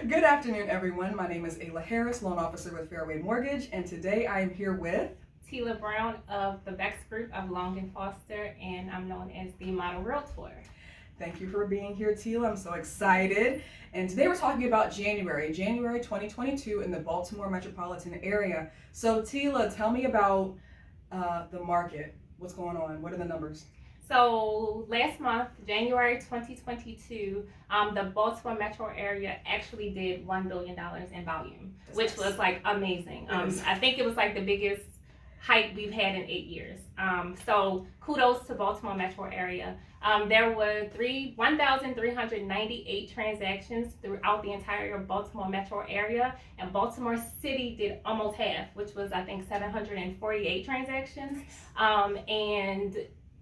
Good afternoon, everyone. My name is Ayla Harris, loan officer with Fairway Mortgage, and today I am here with Teela Brown of the Bex Group of Long and Foster, and I'm known as the Model Realtor. Thank you for being here, Teela. I'm so excited. And today we're talking about January 2022 in the Baltimore metropolitan area. So Teela, tell me about the market. What's going on? What are the numbers? So last month, January 2022, the Baltimore Metro area actually did $1 billion in volume, which was like amazing. I think it was like the biggest hike we've had in 8 years. So kudos to Baltimore Metro area. There were 1,398 transactions throughout the entire Baltimore Metro area, and Baltimore City did almost half, which was I think 748 transactions. And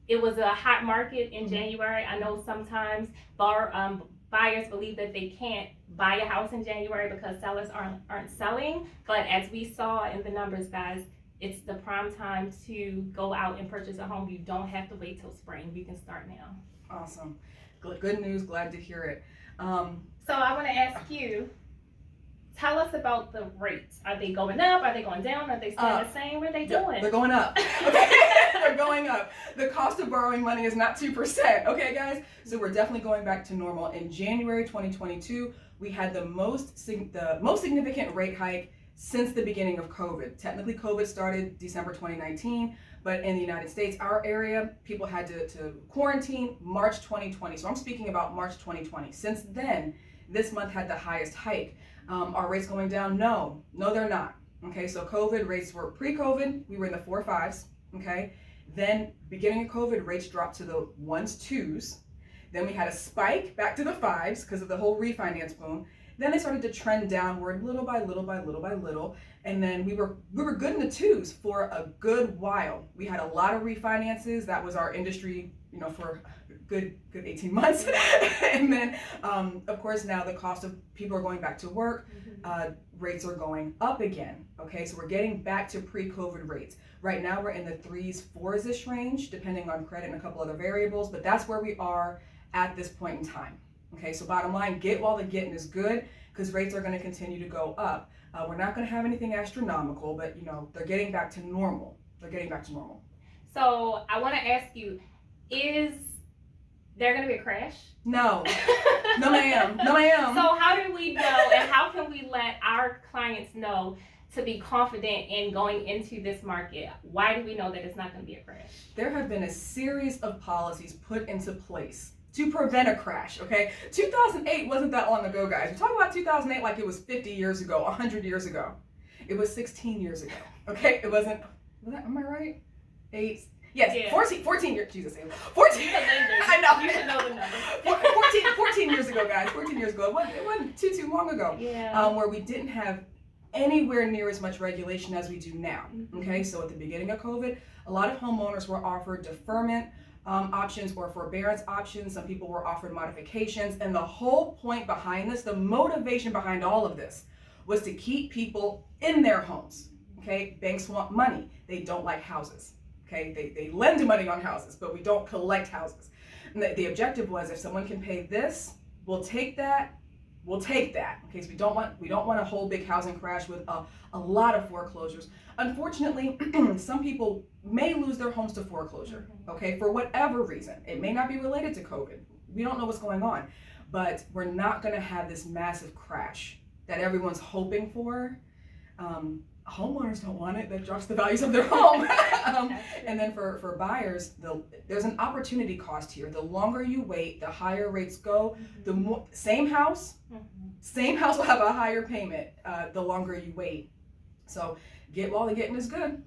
it was a hot market in January. I know sometimes buyers believe that they can't buy a house in January because sellers aren't selling, but as we saw in the numbers, guys, it's the prime time to go out and purchase a home. You don't have to wait till spring. You can start now. Awesome. Good news. Glad to hear it. So I want to ask you, tell us about the rates. Are they going up? Are they going down? Are they staying the same? What are they doing? They're going up. Okay. They're going up. The cost of borrowing money is not 2%. Okay, guys? So we're definitely going back to normal. In January 2022, we had the most significant rate hike since the beginning of COVID. Technically, COVID started December 2019, but in the United States, our area, people had to quarantine March 2020. So I'm speaking about March 2020. Since then, this month had the highest hike. Are rates going down? No, they're not. Okay, so COVID rates were pre-COVID, we were in the 4 5s. Okay, then beginning of COVID, rates dropped to the 1s, 2s. Then we had a spike back to the 5s because of the whole refinance boom. Then they started to trend downward little by little by little by little. And then we were good in the 2s for a good while. We had a lot of refinances. That was our industry, for a good 18 months. And then, of course, now the cost of people are going back to work. Rates are going up again. Okay, so we're getting back to pre-COVID rates. Right now, we're in the 3s, 4s-ish range, depending on credit and a couple other variables. But that's where we are at this point in time. Okay, so bottom line, get while the getting is good, because rates are going to continue to go up. We're not going to have anything astronomical, but they're getting back to normal. So I want to ask you, is there going to be a crash? No, no ma'am. So how do we know, and how can we let our clients know to be confident in going into this market? Why do we know that it's not going to be a crash? There have been a series of policies put into place to prevent a crash, okay? 2008 wasn't that long ago, guys. We're talking about 2008 like it was 50 years ago, 100 years ago. It was 16 years ago, okay? It wasn't, am I right? 8, yes, yeah. 14 years, Jesus, 14, I know. You should know the number. 14 years ago, guys, 14 years ago. It wasn't too long ago, where we didn't have anywhere near as much regulation as we do now, okay? So at the beginning of COVID, a lot of homeowners were offered deferment options or forbearance options. Some people were offered modifications, and the whole point behind this, the motivation behind all of this, was to keep people in their homes. Okay, banks want money. They don't like houses. Okay, they lend money on houses, but we don't collect houses. And the objective was, if someone can pay this, we'll take that. Okay, so we don't want a whole big housing crash with a lot of foreclosures. Unfortunately, some people may lose their homes to foreclosure, okay, for whatever reason. It may not be related to COVID. We don't know what's going on, but we're not going to have this massive crash that everyone's hoping for. Homeowners don't want it. That drops the values of their home. And then for buyers, there's an opportunity cost here. The longer you wait, the higher rates go. The more, same house will have a higher payment the longer you wait. So get while the getting is good.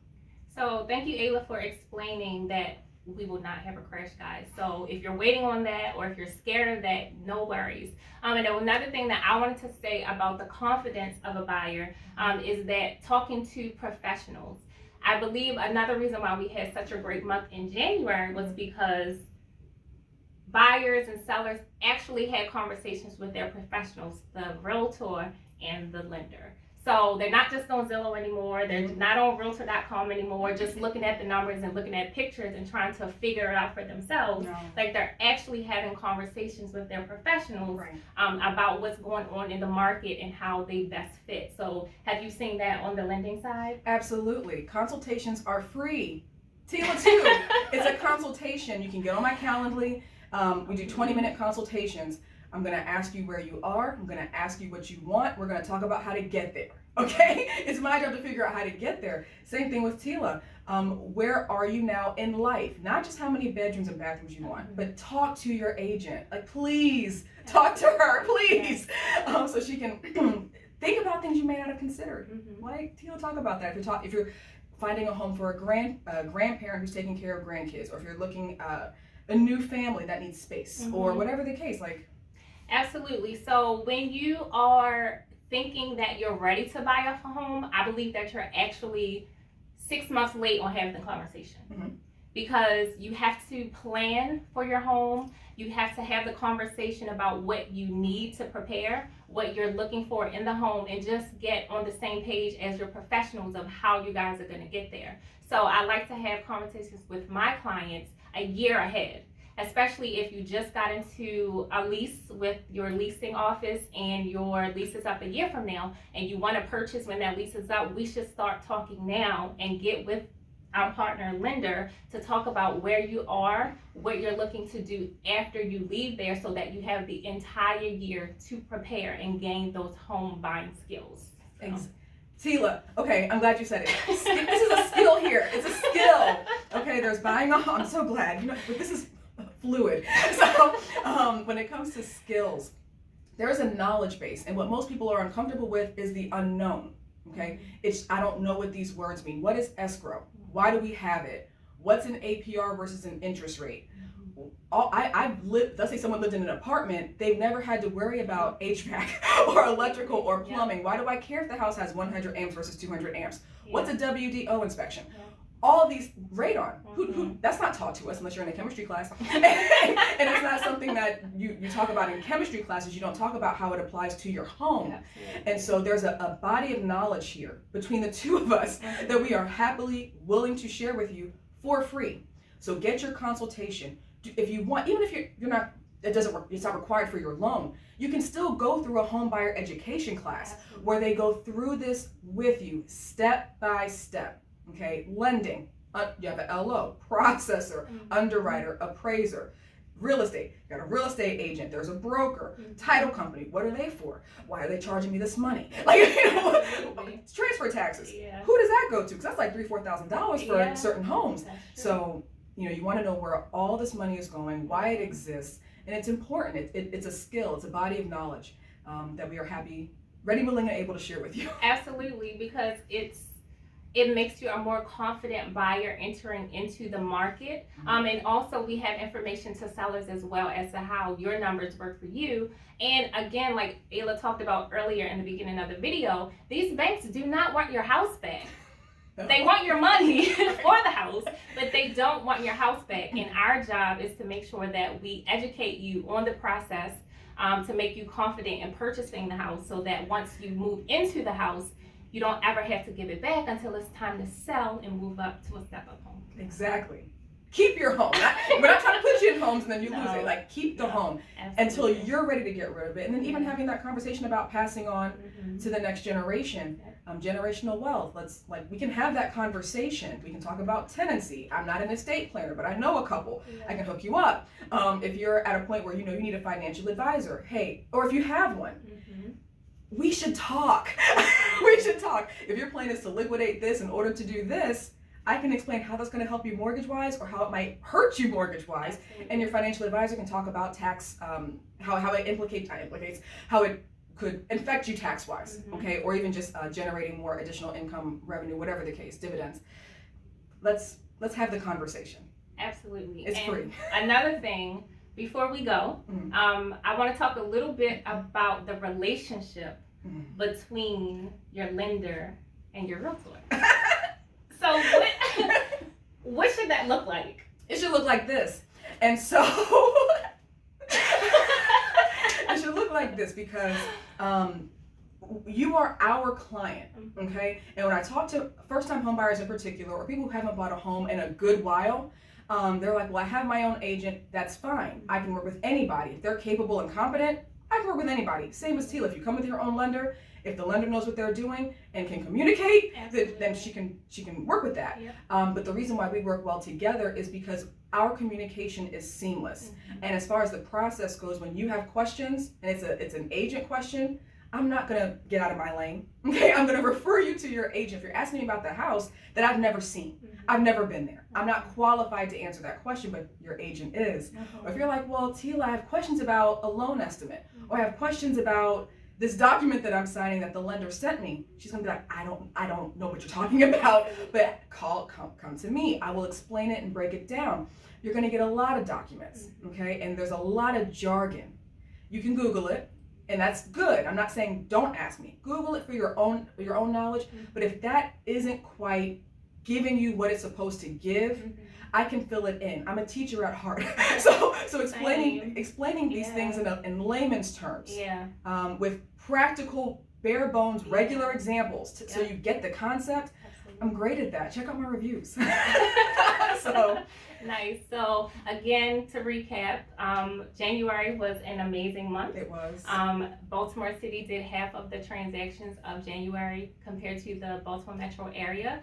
So thank you, Ayla, for explaining that we will not have a crash, guys. So if you're waiting on that, or if you're scared of that, no worries. And then another thing that I wanted to say about the confidence of a buyer is that talking to professionals. I believe another reason why we had such a great month in January was because buyers and sellers actually had conversations with their professionals, the realtor and the lender. So they're not just on Zillow anymore. They're not on Realtor.com anymore, just looking at the numbers and looking at pictures and trying to figure it out for themselves. No. Like they're actually having conversations with their professionals Right. about what's going on in the market and how they best fit. So have you seen that on the lending side? Absolutely. Consultations are free. Teela too. It's a consultation. You can get on my Calendly. We do 20-minute consultations. I'm going to ask you where you are. I'm going to ask you what you want. We're going to talk about how to get there. Okay? It's my job to figure out how to get there. Same thing with Teela. Where are you now in life? Not just how many bedrooms and bathrooms you want, but talk to your agent. Like, please talk to her, please, so she can think about things you may not have considered. Like, Teela, talk about that. If you're finding a home for a grandparent who's taking care of grandkids, or if you're looking a new family that needs space, or whatever the case, like. Absolutely. So when you are thinking that you're ready to buy a home, I believe that you're actually 6 months late on having the conversation. Because you have to plan for your home. You have to have the conversation about what you need to prepare, what you're looking for in the home, and just get on the same page as your professionals of how you guys are going to get there. So I like to have conversations with my clients a year ahead, especially if you just got into a lease with your leasing office and your lease is up a year from now and you want to purchase when that lease is up. We should start talking now and get with our partner lender to talk about where you are, what you're looking to do after you leave there, so that you have the entire year to prepare and gain those home buying skills. Teela, okay, I'm glad you said it. This is a skill here. It's a skill. Okay, there's buying a home. I'm so glad. But this is fluid. So when it comes to skills, there's a knowledge base, and what most people are uncomfortable with is the unknown. Okay, I don't know what these words mean. What is escrow? Why do we have it? What's an APR versus an interest rate? Let's say someone lived in an apartment, they've never had to worry about HVAC or electrical or plumbing. Why do I care if the house has 100 amps versus 200 amps? What's a WDO inspection? All these radon. That's not taught to us unless you're in a chemistry class. And it's not something that you talk about in chemistry classes. You don't talk about how it applies to your home. And so there's a body of knowledge here between the two of us that we are happily willing to share with you for free. So get your consultation. If you want, even if you're not, it's not required for your loan, you can still go through a home buyer education class where they go through this with you step by step. Okay, lending, you have an LO, processor, underwriter, appraiser, real estate, you got a real estate agent, there's a broker, title company, what are they for? Why are they charging me this money? Like, transfer taxes, who does that go to? Because that's like $3,000-$4,000 for certain homes. So, you want to know where all this money is going, why it exists, and it's important. It's a skill, it's a body of knowledge that we are ready, willing, and able to share with you. Absolutely, because it makes you a more confident buyer entering into the market. And also we have information to sellers as well as to how your numbers work for you. And again, like Ayla talked about earlier in the beginning of the video, these banks do not want your house back. They want your money for the house, but they don't want your house back. And our job is to make sure that we educate you on the process to make you confident in purchasing the house, so that once you move into the house, you don't ever have to give it back until it's time to sell and move up to a step-up home. Exactly. Keep your home. We're not trying to put you in homes and then you lose it. Like, keep the home until you're ready to get rid of it. And then even having that conversation about passing on to the next generation, generational wealth. We can have that conversation. We can talk about tenancy. I'm not an estate planner, but I know a couple. I can hook you up. If you're at a point where you need a financial advisor, hey, or if you have one, we should talk. We should talk. If your plan is to liquidate this in order to do this, I can explain how that's going to help you mortgage-wise or how it might hurt you mortgage-wise. And your financial advisor can talk about tax, how it how it could affect you tax-wise, okay? Or even just generating more additional income, revenue, whatever the case, dividends. Let's have the conversation. Absolutely. It's free. Another thing, before we go, I want to talk a little bit about the relationship between your lender and your realtor. So what should that look like? It should look like this. And so it should look like this because you are our client, okay? And when I talk to first-time home buyers in particular, or people who haven't bought a home in a good while, they're like, well, I have my own agent. That's fine. I can work with anybody. If they're capable and competent, I can work with anybody. Same as Teela. If you come with your own lender, if the lender knows what they're doing and can communicate, then she can work with that. Yep. But the reason why we work well together is because our communication is seamless. And as far as the process goes, when you have questions and it's an agent question, I'm not gonna get out of my lane. Okay, I'm gonna refer you to your agent. If you're asking me about the house that I've never seen, I've never been there, I'm not qualified to answer that question, but your agent is. Or if you're like, well, Teela, I have questions about a loan estimate, or I have questions about this document that I'm signing that the lender sent me, she's gonna be like, I don't know what you're talking about, but come to me. I will explain it and break it down. You're gonna get a lot of documents, okay? And there's a lot of jargon. You can Google it, and that's good. I'm not saying don't ask me. Google it for your own knowledge, but if that isn't quite giving you what it's supposed to give, I can fill it in. I'm a teacher at heart. so explaining these things in layman's terms, with practical, bare bones, regular examples, so you get the concept. I'm great at that. Check out my reviews. So nice. So again, to recap, January was an amazing month. it was. Baltimore City did half of the transactions of January compared to the Baltimore Metro area.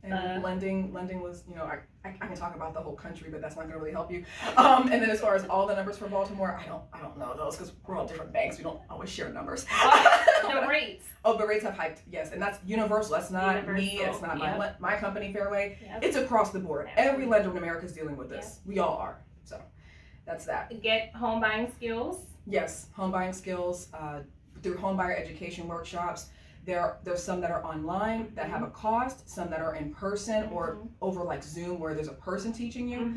And lending was, I can talk about the whole country, but that's not going to really help you. And then as far as all the numbers for Baltimore, I don't know those because we're all different banks. We don't always share numbers. The rates. Oh, the rates have hiked, yes, and that's universal. That's not me. It's not my company, Fairway. It's across the board. Every lender in America is dealing with this. We all are. So that's that. Get home buying skills. Yes, home buying skills through home buyer education workshops. There's some that are online that have a cost, some that are in person or over like Zoom where there's a person teaching you.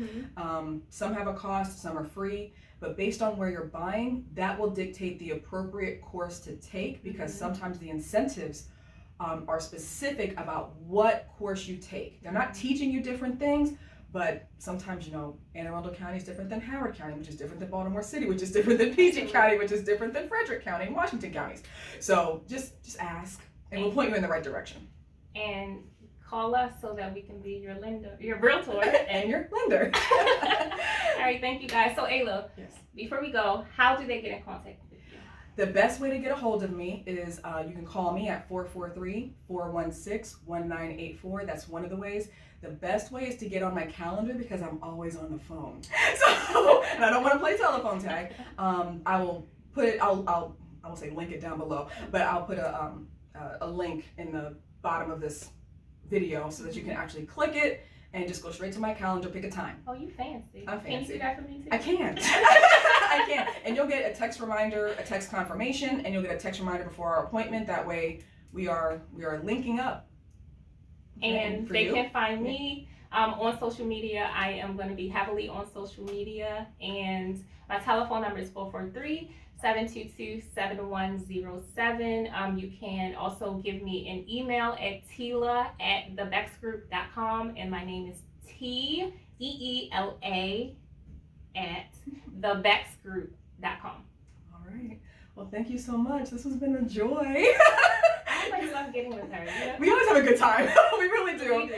Some have a cost, some are free, but based on where you're buying, that will dictate the appropriate course to take, because sometimes the incentives are specific about what course you take. They're not teaching you different things, but sometimes, Anne Arundel County is different than Howard County, which is different than Baltimore City, which is different than PG County, which is different than Frederick County and Washington counties. So just ask, and we'll point you in the right direction. And call us so that we can be your lender, your realtor, and your lender. All right, thank you guys. So Ayla, before we go, how do they get in contact with you? The best way to get a hold of me is you can call me at 443-416-1984. That's one of the ways. The best way is to get on my calendar because I'm always on the phone. So, and I don't want to play telephone tag. I will put it. I will say link it down below, but I'll put a link in the bottom of this video so that you can actually click it and just go straight to my calendar, pick a time. Oh, you fancy. I'm fancy. Can you do that for me too? I can. I can. And you'll get a text reminder, a text confirmation, and you'll get a text reminder before our appointment. That way we are linking up. And they can find me on social media. I am going to be heavily on social media, and my telephone number is 443-722-7107. You can also give me an email at teela@thebexgroup.com, and my name is Teela @thebexgroup.com. All right. Well, thank you so much. This has been a joy. I love getting with her. We always have a good time. We really do. We do.